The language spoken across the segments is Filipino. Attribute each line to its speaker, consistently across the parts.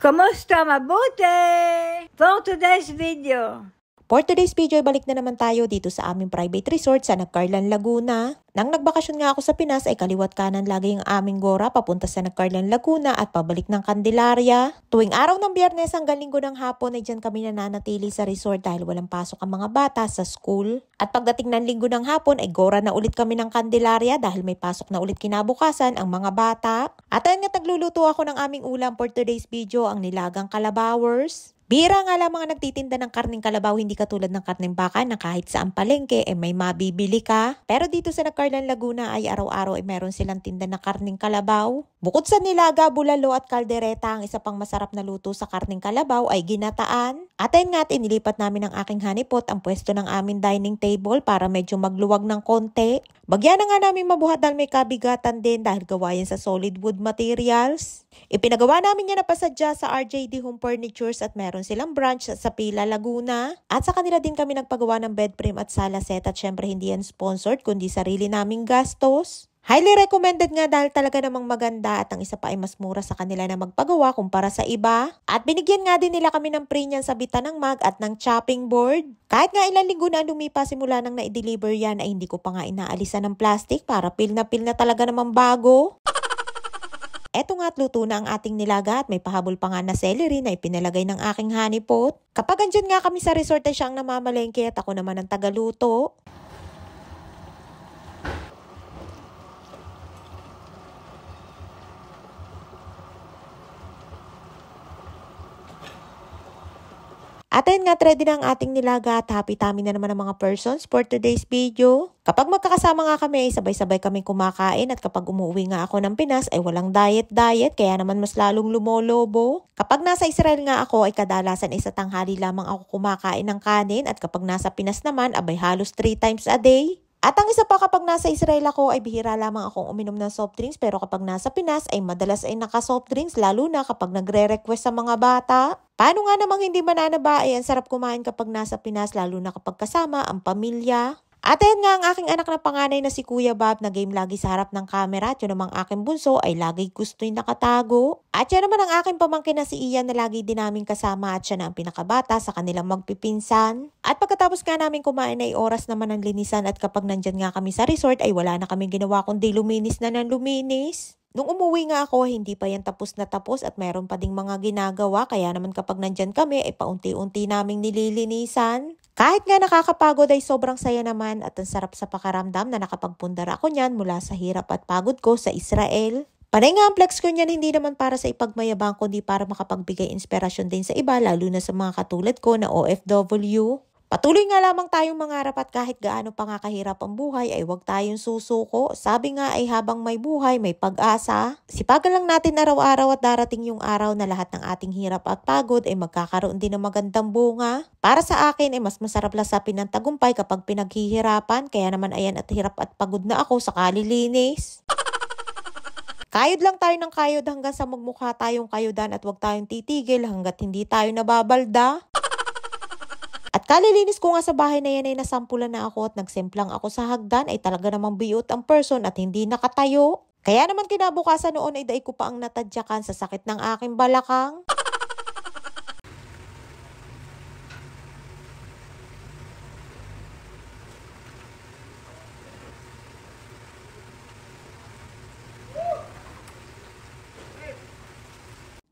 Speaker 1: Kamusta? Mabuti? For today's video.
Speaker 2: For today's video, balik na naman tayo dito sa aming private resort sa Nagcarlan, Laguna. Nang nagbakasyon nga ako sa Pinas ay kaliwat kanan lagi ang aming gora papunta sa Nagcarlan, Laguna at pabalik ng Candelaria. Tuwing araw ng Biyernes hanggang Linggo ng hapon ay dyan kami nananatili sa resort dahil walang pasok ang mga bata sa school. At pagdating ng Linggo ng hapon ay gora na ulit kami ng Candelaria dahil may pasok na ulit kinabukasan ang mga bata. At ayun nga, nagluluto ako ng aming ulam for today's video, ang nilagang kalabawers. Bira nga lang mga nagtitinda ng karning kalabaw, hindi katulad ng karning baka na kahit saan palengke may mabibili ka. Pero dito sa Nagcarlan, Laguna ay araw-araw ay meron silang tinda ng karning kalabaw. Bukod sa nilaga, bulalo at kaldereta, ang isa pang masarap na luto sa karning kalabaw ay ginataan. At ayun nga, inilipat namin ang aking honeypot ang pwesto ng aming dining table para medyo magluwag ng konti. Bagyan na nga namin mabuhat dahil may kabigatan din dahil gawa yan sa solid wood materials. Ipinagawa namin yan na pasadya sa RJD Home Furnitures at meron silang branch sa Pila, Laguna. At sa kanila din kami nagpagawa ng bed frame at sala set at syempre hindi yan sponsored kundi sarili naming gastos. Highly recommended nga dahil talaga namang maganda at ang isa pa ay mas mura sa kanila na magpagawa kumpara sa iba. At binigyan nga din nila kami ng free niyan sa bitan ng mug at ng chopping board. Kahit nga ilang linggo na lumipas simula nang na-deliver yan ay hindi ko pa nga inaalisan ng plastic para pil na talaga namang bago. Eto nga at luto na ang ating nilaga at may pahabol pa nga na celery na ipinalagay ng aking honeypot. Kapag andyan nga kami sa resort ay siya ang namamalengke at ako naman ang tagaluto. At ayun nga, ready na ang ating nilaga at happy tummy na naman ang mga persons for today's video. Kapag magkakasama nga kami, sabay-sabay kami kumakain at kapag umuwi nga ako ng Pinas ay walang diet kaya naman mas lalong lumolobo. Kapag nasa Israel nga ako ay kadalasan sa tanghali lamang ako kumakain ng kanin at kapag nasa Pinas naman abay halos 3 times a day. At ang isa pa, kapag nasa Israel ako ay bihira lamang akong uminom ng soft drinks pero kapag nasa Pinas ay madalas ay naka-soft drinks lalo na kapag nagre-request sa mga bata. Paano nga namang hindi mananaba ang sarap kumain kapag nasa Pinas lalo na kapag kasama ang pamilya. At ayun nga, ang aking anak na panganay na si Kuya Bob na game lagi sa harap ng camera at yun namang aking bunso ay lagi gusto'y nakatago. At yan naman ang aking pamangkin na si Ian na lagi din namin kasama at siya na ang pinakabata sa kanilang magpipinsan. At pagkatapos nga namin kumain ay oras naman ng linisan at kapag nandyan nga kami sa resort ay wala na kaming ginawa kundi luminis na ng luminis. Nung umuwi nga ako, hindi pa yan tapos na tapos at mayroon pa ding mga ginagawa kaya naman kapag nandyan kami ay paunti-unti naming nililinisan. Kahit nga nakakapagod ay sobrang saya naman at ang sarap sa pakaramdam na nakapagpundar ako niyan mula sa hirap at pagod ko sa Israel. Panay nga ang flex ko niyan hindi naman para sa ipagmayabang kundi para makapagbigay inspirasyon din sa iba lalo na sa mga katulad ko na OFW. Patuloy nga lamang tayong mangarap at kahit gaano pa nga kahirap ang buhay ay huwag tayong susuko. Sabi nga ay habang may buhay may pag-asa. Sipagan lang natin araw-araw at darating yung araw na lahat ng ating hirap at pagod ay magkakaroon din ng magandang bunga. Para sa akin ay mas masarap lasapin ng tagumpay kapag pinaghihirapan. Kaya naman ayan at hirap at pagod na ako sa kalilinis. Kayod lang tayo ng kayod hanggang sa magmukha tayong kayudan at huwag tayong titigil hanggat hindi tayo nababalda. At kalilinis ko nga sa bahay na yan ay nasampulan na ako at nagsemplang ako sa hagdan ay talaga namang biyot ang person at hindi nakatayo. Kaya naman kinabukasan noon ay daig ko pa ang natadyakan sa sakit ng aking balakang.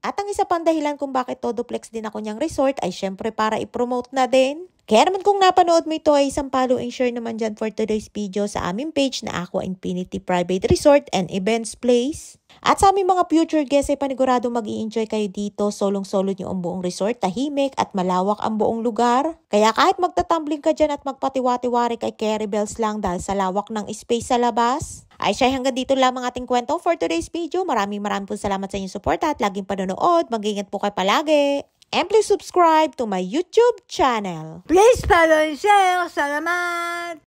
Speaker 2: At ang isa pang dahilan kung bakit todo flex din ako niyang resort ay syempre para i-promote na din. Kaya naman kung napanood mo ito ay isang follow and share naman dyan for today's video sa aming page na Aqua Infinity Private Resort and Events Place. At sa aming mga future guests ay panigurado mag-i-enjoy kayo dito. Solong-solo nyo ang buong resort, tahimik at malawak ang buong lugar. Kaya kahit magtatumbling ka dyan at magpatiwa-tiwari kay Carry Bells lang dahil sa lawak ng space sa labas. Ay siya, hanggang dito lamang ating kwento for today's video. Maraming po salamat sa inyong support at laging panonood. Mag-ingat po kayo palagi. And please subscribe to my YouTube channel.
Speaker 1: Please follow and share. Salamat!